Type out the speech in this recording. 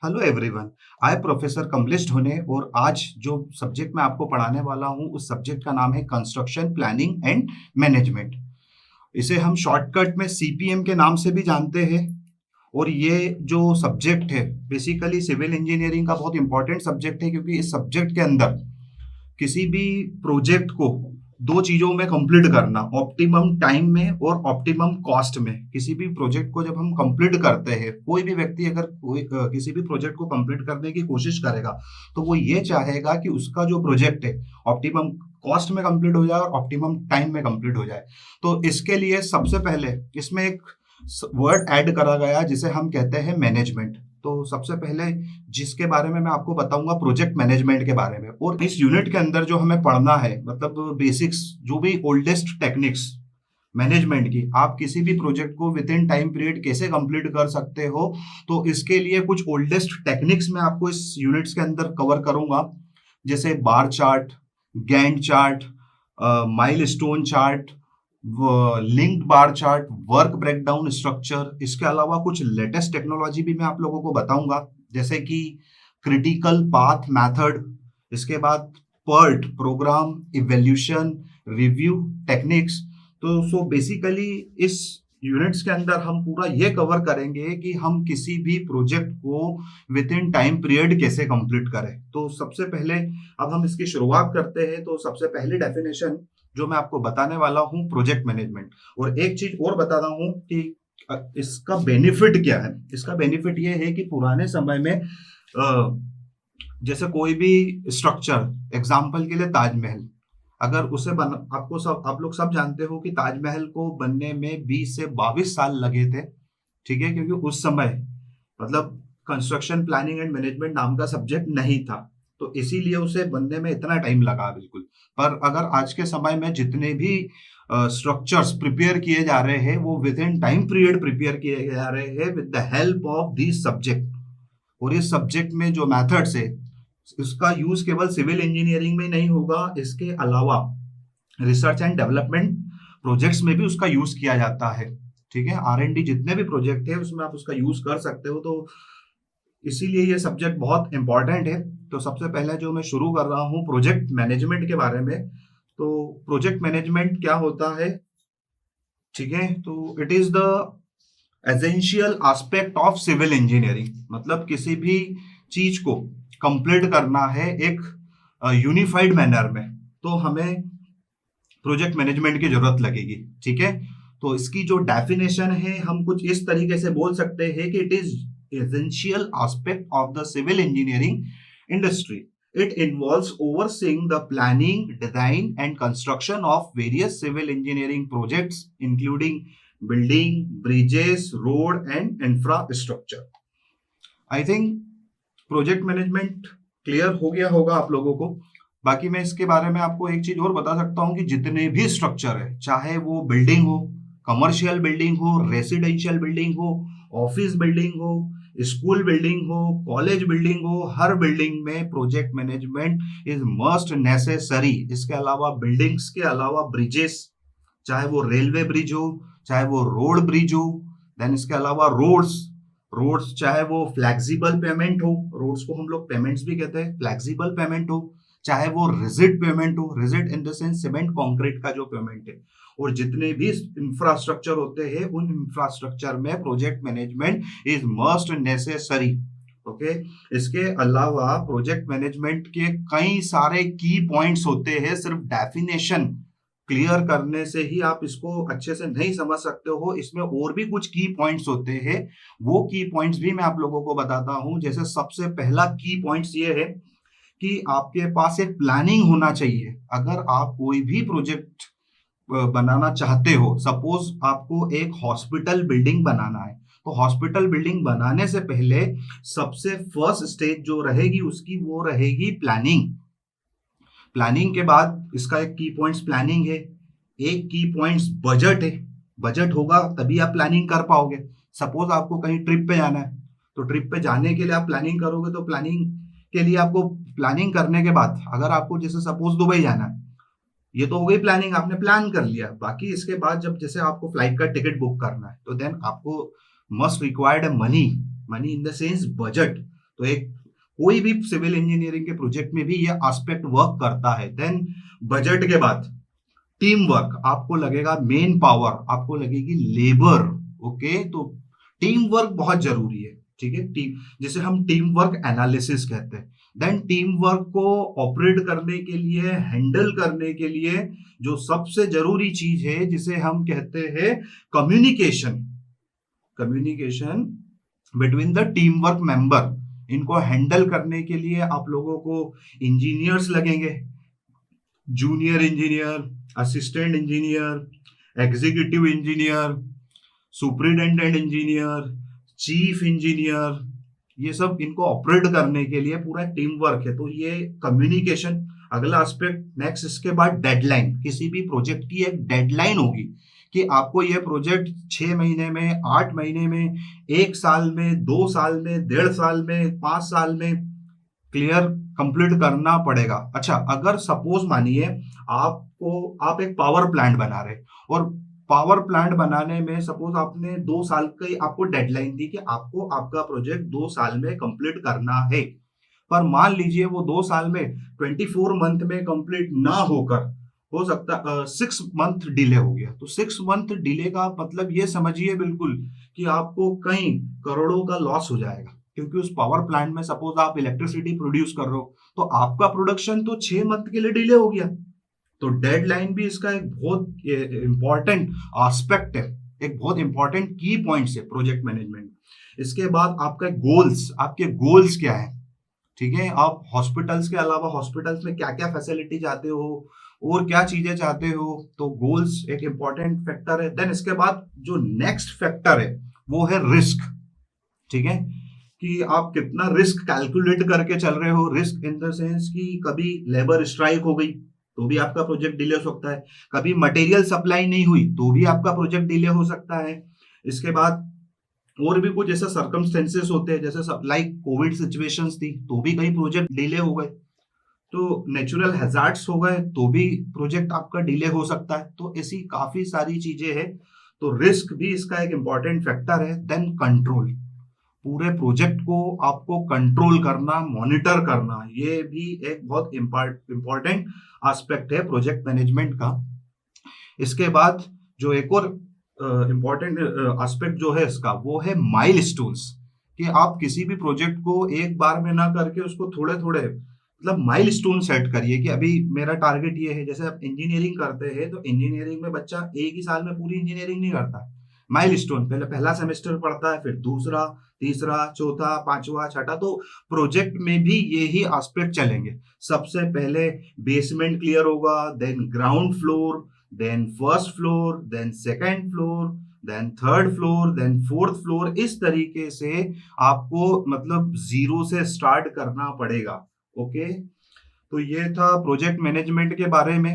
Hello everyone. आई professor Kamlesh ढोने और आज जो सब्जेक्ट मैं आपको पढ़ाने वाला हूँ उस सब्जेक्ट का नाम है कंस्ट्रक्शन प्लानिंग एंड मैनेजमेंट। इसे हम शॉर्टकट में सीपीएम के नाम से भी जानते हैं। और ये जो सब्जेक्ट है बेसिकली सिविल इंजीनियरिंग का बहुत इंपॉर्टेंट सब्जेक्ट है, क्योंकि इस सब्जेक्ट के अंदर किसी भी प्रोजेक्ट को दो चीजों में कंप्लीट करना, ऑप्टिमम टाइम में और ऑप्टिमम कॉस्ट में। किसी भी प्रोजेक्ट को जब हम कंप्लीट करते हैं, कोई भी व्यक्ति अगर किसी भी प्रोजेक्ट को कंप्लीट करने की कोशिश करेगा तो वो ये चाहेगा कि उसका जो प्रोजेक्ट है ऑप्टिमम कॉस्ट में कंप्लीट हो जाए और ऑप्टिमम टाइम में कंप्लीट हो जाए। तो इसके लिए सबसे पहले इसमें एक वर्ड ऐड करा गया जिसे हम कहते हैं मैनेजमेंट। तो सबसे पहले जिसके बारे में मैं आपको बताऊंगा प्रोजेक्ट मैनेजमेंट के बारे में। और इस यूनिट के अंदर जो हमें पढ़ना है, मतलब बेसिक्स, जो भी ओल्डेस्ट टेक्निक्स मैनेजमेंट की, आप किसी भी प्रोजेक्ट को विद इन टाइम पीरियड कैसे कंप्लीट कर सकते हो, तो इसके लिए कुछ ओल्डेस्ट टेक्निक्स मैं आपको इस यूनिट्स के अंदर कवर करूंगा। जैसे bar chart, Gantt chart, milestone chart, linked bar chart, work breakdown structure. इसके अलावा कुछ लेटेस्ट टेक्नोलॉजी भी मैं आप लोगों को बताऊंगा, जैसे कि क्रिटिकल पाथ मेथड, इसके बाद PERT programme evolution review techniques. तो सो बेसिकली इस यूनिट्स के अंदर हम पूरा ये कवर करेंगे कि हम किसी भी प्रोजेक्ट को विद इन टाइम पीरियड कैसे कंप्लीट करें। तो सबसे पहले अब हम इसकी शुरुआत करते हैं। तो सबसे पहली डेफिनेशन जो मैं आपको बताने वाला हूं प्रोजेक्ट मैनेजमेंट। और एक चीज और बताता हूं कि इसका बेनिफिट क्या है। इसका बेनिफिट ये है कि पुराने समय में जैसे कोई भी स्ट्रक्चर, एग्जाम्पल के लिए ताजमहल, अगर उसे बन आप लोग सब जानते हो कि ताजमहल को बनने में 20 से 22 साल लगे थे। ठीक है, क्योंकि उस समय मतलब कंस्ट्रक्शन प्लानिंग एंड मैनेजमेंट नाम का सब्जेक्ट नहीं था, तो इसीलिए उसे बनने में इतना टाइम लगा बिल्कुल। पर अगर आज के समय में जितने भी स्ट्रक्चर्स प्रिपेयर किए जा रहे हैं वो with in time period prepare किए जा रहे हैं with the help of this subject. और इस सब्जेक्ट में जो मेथड्स है इसका यूज केवल सिविल इंजीनियरिंग में नहीं होगा, इसके अलावा रिसर्च एंड डेवलपमेंट प्रोजेक्ट्स में भी उसका यूज किया जाता है। ठीक है, R&D जितने भी प्रोजेक्ट है उसमें आप उसका यूज कर सकते हो। तो इसीलिए ये सब्जेक्ट बहुत इंपॉर्टेंट है। तो सबसे पहले जो मैं शुरू कर रहा हूँ प्रोजेक्ट मैनेजमेंट के बारे में। तो प्रोजेक्ट मैनेजमेंट क्या होता है? ठीक है, तो it is the essential aspect of civil engineering. मतलब किसी भी चीज को कंप्लीट करना है एक यूनिफाइड मैनर में, तो हमें प्रोजेक्ट मैनेजमेंट की जरूरत लगेगी। ठीक है, तो इसकी जो डेफिनेशन है हम कुछ इस तरीके से बोल सकते हैं कि it is essential aspect of the civil engineering industry. It involves overseeing the planning, design, and construction of various civil engineering projects, including building, bridges, road, and infrastructure. I think project management clear हो गया होगा आप लोगों को। बाकी मैं इसके बारे में आपको एक चीज और बता सकता हूँ कि जितने भी स्ट्रक्चर है, चाहे वो बिल्डिंग हो, कमर्शियल बिल्डिंग हो, रेसिडेंशियल बिल्डिंग हो, ऑफिस बिल्डिंग हो, स्कूल बिल्डिंग हो, कॉलेज बिल्डिंग हो, हर बिल्डिंग में project management is must necessary. इसके अलावा बिल्डिंग्स के अलावा ब्रिजेस, चाहे वो रेलवे ब्रिज हो, चाहे वो रोड ब्रिज हो, देन इसके अलावा रोड्स चाहे वो फ्लेक्सिबल पेमेंट हो, रोड्स को हम लोग पेमेंट्स भी कहते हैं, फ्लेक्सिबल पेमेंट हो, चाहे वो रिजिड पेमेंट हो, rigid in the sense cement concrete का जो पेमेंट है, और जितने भी इंफ्रास्ट्रक्चर होते हैं उन इंफ्रास्ट्रक्चर में project management is must necessary. Okay, इसके अलावा प्रोजेक्ट मैनेजमेंट के कई सारे की पॉइंट्स होते हैं। सिर्फ डेफिनेशन क्लियर करने से ही आप इसको अच्छे से नहीं समझ सकते हो, इसमें और भी कुछ की पॉइंट्स होते हैं। वो की पॉइंट्स भी मैं आप लोगों को बताता हूं। जैसे सबसे पहला की पॉइंट्स ये है कि आपके पास एक प्लानिंग होना चाहिए। अगर आप कोई भी प्रोजेक्ट बनाना चाहते हो, सपोज आपको एक हॉस्पिटल बिल्डिंग बनाना है, तो हॉस्पिटल बिल्डिंग बनाने से पहले सबसे फर्स्ट स्टेज जो रहेगी उसकी वो रहेगी प्लानिंग। प्लानिंग के बाद इसका एक की पॉइंट्स प्लानिंग है, एक की पॉइंट्स बजट है। बजट होगा तभी आप प्लानिंग कर पाओगे। सपोज आपको कहीं ट्रिप पे जाना है, तो ट्रिप पे जाने के लिए आप प्लानिंग करोगे, तो प्लानिंग के लिए आपको प्लानिंग करने के बाद अगर आपको जैसे सपोज दुबई जाना है, ये तो हो गई प्लानिंग, आपने प्लान कर लिया। बाकी इसके बाद जब जैसे आपको फ्लाइट का टिकट बुक करना है, तो देन आपको must required money, money in the sense budget. तो एक कोई भी सिविल इंजीनियरिंग के प्रोजेक्ट में भी ये एस्पेक्ट वर्क करता है। देन बजट के बाद टीम वर्क, आपको लगेगा मेन पावर, आपको लगेगी लेबर। ओके, तो टीम वर्क बहुत जरूरी है, ठीक है। टीम, जिसे हम टीम वर्क एनालिसिस कहते हैं। देन टीम वर्क को ऑपरेट करने के लिए, हैंडल करने के लिए जो सबसे जरूरी चीज है जिसे हम कहते हैं communication. Communication between the team work member, इनको हैंडल करने के लिए आप लोगों को इंजीनियर्स लगेंगे, junior engineer, assistant engineer, executive engineer, superintendent engineer, chief engineer, ये सब इनको ऑपरेट करने के लिए पूरा टीम वर्क है। तो ये कम्युनिकेशन अगला एस्पेक्ट। नेक्स्ट, इसके बाद डेडलाइन। किसी भी प्रोजेक्ट की एक डेडलाइन होगी कि आपको ये प्रोजेक्ट 6 महीने में, 8 महीने में, 1 साल में, 2 साल में, 1.5 साल में, 5 साल में क्लियर कंप्लीट करना पड़ेगा। अच्छा, अगर सपोज मानिए आप एक पावर प्लांट बना रहे, और पावर प्लांट बनाने में सपोज आपने 2 साल की आपको डेडलाइन दी कि आपको आपका प्रोजेक्ट 2 साल में कंप्लीट करना है, पर मान लीजिए वो 2 साल में 24 मंथ में कंप्लीट ना होकर हो सकता 6 मंथ डिले हो गया। तो 6 मंथ डिले का मतलब ये समझिए बिल्कुल कि आपको कई करोड़ों का लॉस हो जाएगा, क्योंकि उस पावर प्लांट में सपोज आप इलेक्ट्रिसिटी प्रोड्यूस कर रहे हो, तो आपका प्रोडक्शन तो 6 मंथ के लिए डिले हो गया। तो डेडलाइन भी इसका एक बहुत इंपॉर्टेंट एस्पेक्ट है, एक बहुत इंपॉर्टेंट की पॉइंट्स है प्रोजेक्ट मैनेजमेंट। इसके बाद आपका गोल्स, आपके गोल्स क्या है, ठीक है। आप हॉस्पिटल्स के अलावा हॉस्पिटल्स में क्या क्या फैसिलिटी चाहते हो और क्या चीजें चाहते हो, तो गोल्स एक इंपॉर्टेंट फैक्टर है। देन इसके बाद जो नेक्स्ट फैक्टर है वो है रिस्क, ठीक है, कि आप कितना रिस्क कैलकुलेट करके चल रहे हो। रिस्क इन द सेंस कि कभी लेबर स्ट्राइक हो गई तो भी आपका प्रोजेक्ट डिले हो सकता है, कभी मटेरियल सप्लाई नहीं हुई तो भी आपका प्रोजेक्ट डिले हो सकता है। इसके बाद और भी कुछ ऐसे सर्कमस्टेंसेस होते हैं, जैसे लाइक कोविड सिचुएशंस थी तो भी कई प्रोजेक्ट डिले हो गए, तो नेचुरल हैजार्ड्स हो गए तो भी प्रोजेक्ट आपका डिले हो सकता है। तो ऐसी काफी सारी चीजें हैं, तो रिस्क भी इसका एक इंपॉर्टेंट फैक्टर है। देन कंट्रोल, पूरे प्रोजेक्ट को आपको कंट्रोल करना, मॉनिटर करना, ये भी एक बहुत इंपॉर्टेंट एस्पेक्ट है प्रोजेक्ट मैनेजमेंट का। इसके बाद जो एक और इंपॉर्टेंट एस्पेक्ट जो है इसका, वो है माइलस्टोन्स, कि आप किसी भी प्रोजेक्ट को एक बार में ना करके उसको थोड़े थोड़े मतलब माइलस्टोन सेट करिए कि अभी मेरा टारगेट ये है। जैसे आप इंजीनियरिंग करते हैं तो इंजीनियरिंग में बच्चा एक ही साल में पूरी इंजीनियरिंग नहीं करता, माइलस्टोन, पहले पहला सेमेस्टर पढ़ता है, फिर दूसरा, तीसरा, चौथा, पांचवा, छठा। तो प्रोजेक्ट में भी यही एस्पेक्ट चलेंगे। सबसे पहले बेसमेंट क्लियर होगा, then ground floor, then first floor, then second floor, then third floor, then fourth floor. इस तरीके से आपको मतलब जीरो से स्टार्ट करना पड़ेगा। ओके, तो ये था प्रोजेक्ट मैनेजमेंट के बारे में।